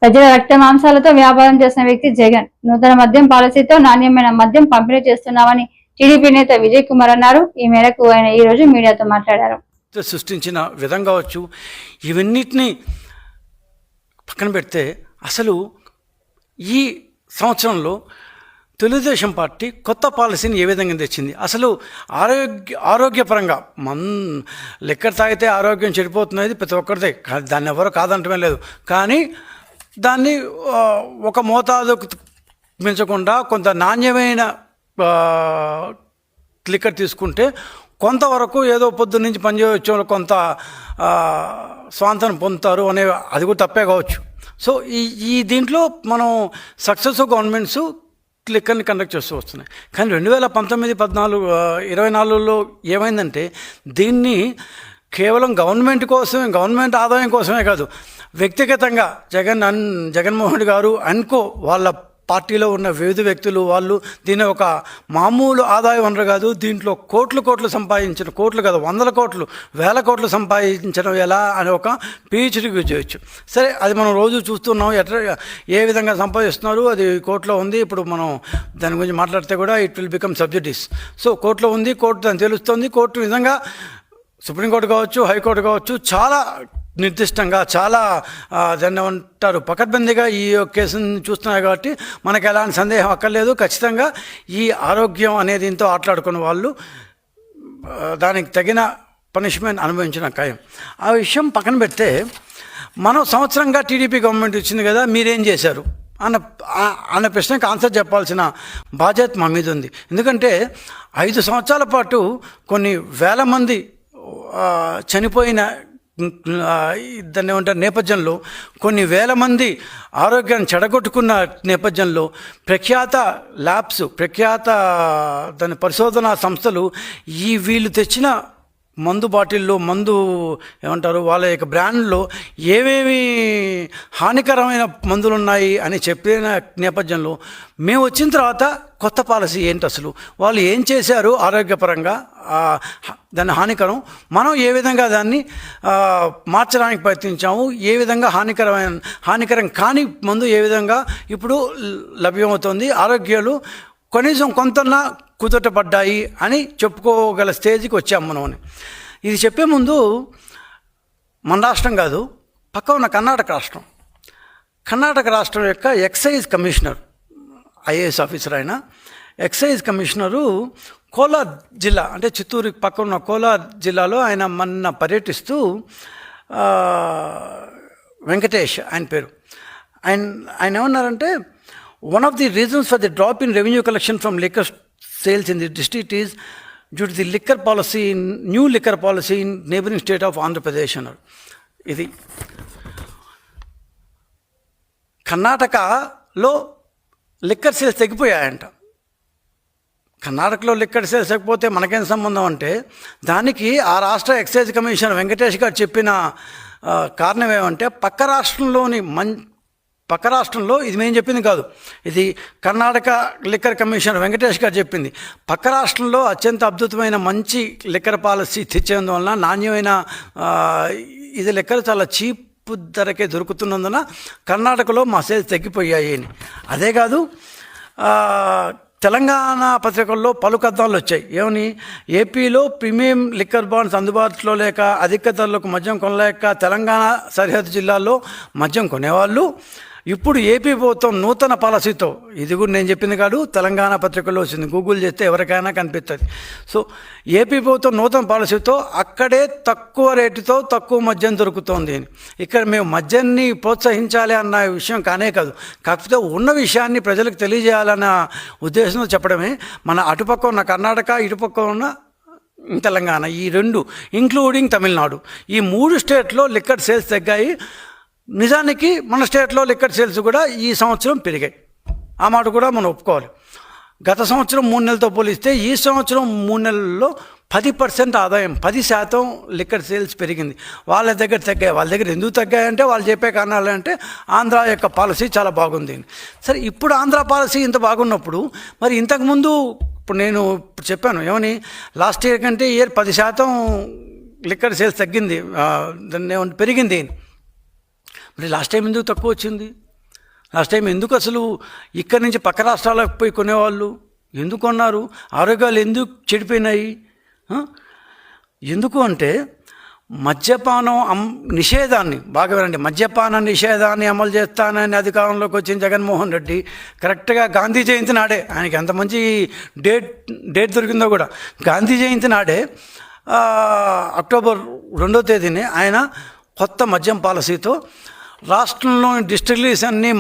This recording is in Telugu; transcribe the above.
ప్రజల రక్త మాంసాలతో వ్యాపారం చేసిన వ్యక్తి జగన్. నూతన మద్యం పాలసీతో నాణ్యమైన మద్యం పంపిణీ చేస్తున్నామని టీడీపీ నేత విజయ్ కుమార్ అన్నారు. ఈ మేరకు ఆయన ఈ రోజు మీడియాతో మాట్లాడారు. సృష్టించిన విధం కావచ్చు, ఇవన్నిటిని పక్కన పెడితే అసలు ఈ సంవత్సరంలో తెలుగుదేశం పార్టీ కొత్త పాలసీని ఏ విధంగా తెచ్చింది? అసలు ఆరోగ్యపరంగా లిక్కర్ తాగితే ఆరోగ్యం చెడిపోతున్నది ప్రతి ఒక్కరిదే, దాన్ని ఎవరో కాదంటమే లేదు. కానీ దాన్ని ఒక మోతాదుకు పెంచకుండా కొంత నాణ్యమైన లిక్కర్ తీసుకుంటే కొంతవరకు ఏదో పొద్దున్న నుంచి పనిచేయవచ్చు, కొంత స్వాంతనం పొందుతారు అనే, అది కూడా తప్పే కావచ్చు. సో ఈ దీంట్లో మనం సక్సెస్ఫుల్ గవర్నమెంట్స్ లిక్కర్ని కండక్ట్ చేస్తూ వస్తున్నాయి. కానీ 2019, 14, 24లో ఏమైందంటే దీన్ని కేవలం గవర్నమెంట్ ఆదాయం కోసమే కాదు, వ్యక్తిగతంగా జగన్మోహన్ రెడ్డి గారు అనుకో వాళ్ళ పార్టీలో ఉన్న వివిధ వ్యక్తులు వాళ్ళు దీన్ని ఒక మామూలు ఆదాయ వనరు కాదు, దీంట్లో కోట్లు సంపాదించిన, కోట్లు కాదు వందల కోట్లు, వేల కోట్లు సంపాదించడం ఎలా అని ఒక PhD చేయొచ్చు. సరే, అది మనం రోజు చూస్తున్నాం ఏ విధంగా సంపాదిస్తున్నారు, అది కోర్టులో ఉంది. ఇప్పుడు మనం దాని గురించి మాట్లాడితే కూడా ఇట్ విల్ బికమ్ సబ్జెక్టివ్స్. సో కోర్టులో ఉంది, కోర్టు దాన్ని తెలుస్తుంది. కోర్టు నిజంగా సుప్రీంకోర్టు కావచ్చు, హైకోర్టు కావచ్చు, చాలా నిర్దిష్టంగా, చాలా దాన్ని ఏమంటారు పకడ్బందీగా ఈ కేసుని చూస్తున్నాయి. కాబట్టి మనకు ఎలాంటి సందేహం అక్కర్లేదు. ఖచ్చితంగా ఈ ఆరోగ్యం అనే దీంతో ఆటలాడుకున్న వాళ్ళు దానికి తగిన పనిష్మెంట్ అనుభవించిన ఖాయం. ఆ విషయం పక్కన పెడితే, మనం సంవత్సరంగా టీడీపీ గవర్నమెంట్ ఇచ్చింది కదా, మీరేం చేశారు అన్న ప్రశ్నకు ఆన్సర్ చెప్పాల్సిన బాధ్యత మా మీద ఉంది. ఎందుకంటే 5 సంవత్సరాల పాటు కొన్ని వేల మంది చనిపోయిన దాన్ని ఏమంటారు నేపథ్యంలో, కొన్ని వేల మంది ఆరోగ్యాన్ని చెడగొట్టుకున్న నేపథ్యంలో ప్రఖ్యాత ల్యాబ్స్, దాని పరిశోధనా సంస్థలు వీళ్ళు తెచ్చిన మందు బాటిల్లో, ఏమంటారు వాళ్ళ యొక్క బ్రాండ్లో ఏమేమి హానికరమైన మందులు ఉన్నాయి అని చెప్పిన నేపథ్యంలో మేము వచ్చిన తర్వాత కొత్త పాలసీ ఏంటి, అసలు వాళ్ళు ఏం చేశారు ఆరోగ్యపరంగా, దాన్ని హానికరం, మనం ఏ విధంగా దాన్ని మార్చడానికి ప్రయత్నించాము, ఏ విధంగా హానికరం కాని మందు ఏ విధంగా ఇప్పుడు లభ్యమవుతుంది, ఆరోగ్యాలు కనీసం కొంతన్నా కుదుటపడ్డాయి అని చెప్పుకోగల స్టేజ్కి వచ్చాము మనం అని. ఇది చెప్పే ముందు మన రాష్ట్రం కాదు, పక్క ఉన్న కర్ణాటక రాష్ట్రం యొక్క ఎక్సైజ్ కమిషనర్, IAS ఆఫీసర్ ఆయన, ఎక్సైజ్ కమిషనరు కోలార్ జిల్లా, అంటే చిత్తూరు పక్క ఉన్న కోలార్ జిల్లాలో ఆయన మొన్న పర్యటిస్తూ, వెంకటేష్ ఆయన పేరు, ఆయన ఏమన్నారంటే, one of the reasons for the drop in revenue collection from liquor sales in the district is due to the new liquor policy in neighboring state of Andhra Pradesh అన్నారు. ఇది కర్ణాటకలో లిక్కర్ సేల్స్ తగ్గిపోయాయంట. కర్ణాటకలో లిక్కర్ సేల్స్ తగ్గిపోతే మనకేం సంబంధం అంటే, దానికి ఆ రాష్ట్ర ఎక్సైజ్ కమిషనర్ వెంకటేష్ గారు చెప్పిన కారణం ఏమంటే, పక్క రాష్ట్రంలో, ఇది మేము చెప్పింది కాదు, ఇది కర్ణాటక లిక్కర్ కమిషనర్ వెంకటేష్ గారు చెప్పింది, పక్క రాష్ట్రంలో అత్యంత అద్భుతమైన మంచి లిక్కర్ పాలసీ తెచ్చేందువలన నాణ్యమైన ఇది లిక్కర్ చాలా చీప్ ధరకే దొరుకుతున్నందున కర్ణాటకలో మా సేల్స్ తగ్గిపోయాయి అని. అదే కాదు, తెలంగాణ పత్రికల్లో పలు కథనాలు వచ్చాయి. ఏమని, ఏపీలో ప్రీమియం లిక్కర్ బాండ్స్ అందుబాటులో లేక అధిక ధరలకు మద్యం కొనలేక తెలంగాణ సరిహద్దు జిల్లాల్లో మద్యం కొనేవాళ్ళు ఇప్పుడు ఏపీ ప్రభుత్వం నూతన పాలసీతో, ఇది కూడా నేను చెప్పింది కాదు, తెలంగాణ పత్రికల్లో వచ్చింది, గూగుల్ చేస్తే ఎవరికైనా కనిపిస్తుంది. సో ఏపీ ప్రభుత్వం నూతన పాలసీతో అక్కడే తక్కువ రేటుతో తక్కువ మద్యం దొరుకుతోంది. ఇక్కడ మేము మద్యాన్ని ప్రోత్సహించాలి అన్న విషయం కానే కాదు, కాకపోతే ఉన్న విషయాన్ని ప్రజలకు తెలియజేయాలన్న ఉద్దేశంతో చెప్పడమే. మన అటుపక్క ఉన్న కర్ణాటక, ఇటుపక్క ఉన్న తెలంగాణ, ఈ 2 ఇంక్లూడింగ్ తమిళనాడు, ఈ 3 స్టేట్లో లిక్కర్ సేల్స్ తగ్గాయి. నిజానికి మన స్టేట్లో లిక్కర్ సేల్స్ కూడా ఈ సంవత్సరం పెరిగాయి, ఆ మాట కూడా మనం ఒప్పుకోవాలి. గత సంవత్సరం 3 నెలలతో పోలిస్తే ఈ సంవత్సరం 3 నెలల్లో 10% ఆదాయం, 10% లిక్కర్ సేల్స్ పెరిగింది. వాళ్ళ దగ్గర తగ్గాయి. వాళ్ళ దగ్గర ఎందుకు తగ్గాయంటే వాళ్ళు చెప్పే కారణాలు అంటే ఆంధ్ర యొక్క పాలసీ చాలా బాగుంది. సరే, ఇప్పుడు ఆంధ్ర పాలసీ ఇంత బాగున్నప్పుడు మరి ఇంతకుముందు, ఇప్పుడు నేను చెప్పాను ఏమని, లాస్ట్ ఇయర్ కంటే ఇయర్ 10% లిక్కర్ సేల్స్ తగ్గింది, దాన్ని పెరిగింది. మరి లాస్ట్ టైం ఎందుకు తక్కువ వచ్చింది? లాస్ట్ టైం ఎందుకు అసలు ఇక్కడి నుంచి పక్క రాష్ట్రాలకు పోయి కొనేవాళ్ళు ఎందుకు కొన్నారు? ఆరోగ్యాలు ఎందుకు చెడిపోయినాయి? ఎందుకు అంటే మద్యపానం నిషేధాన్ని బాగా వినండి, మద్యపాన నిషేధాన్ని అమలు చేస్తానని అధికారంలోకి వచ్చిన జగన్మోహన్ రెడ్డి కరెక్ట్గా గాంధీ జయంతి నాడే, ఆయనకి ఎంత మంచి డేట్ దొరికిందో కూడా, గాంధీ జయంతి నాడే అక్టోబర్ 2వ తేదీని ఆయన కొత్త మద్యం పాలసీతో రాష్ట్రంలోని డిస్టిలరీస్ అన్నీ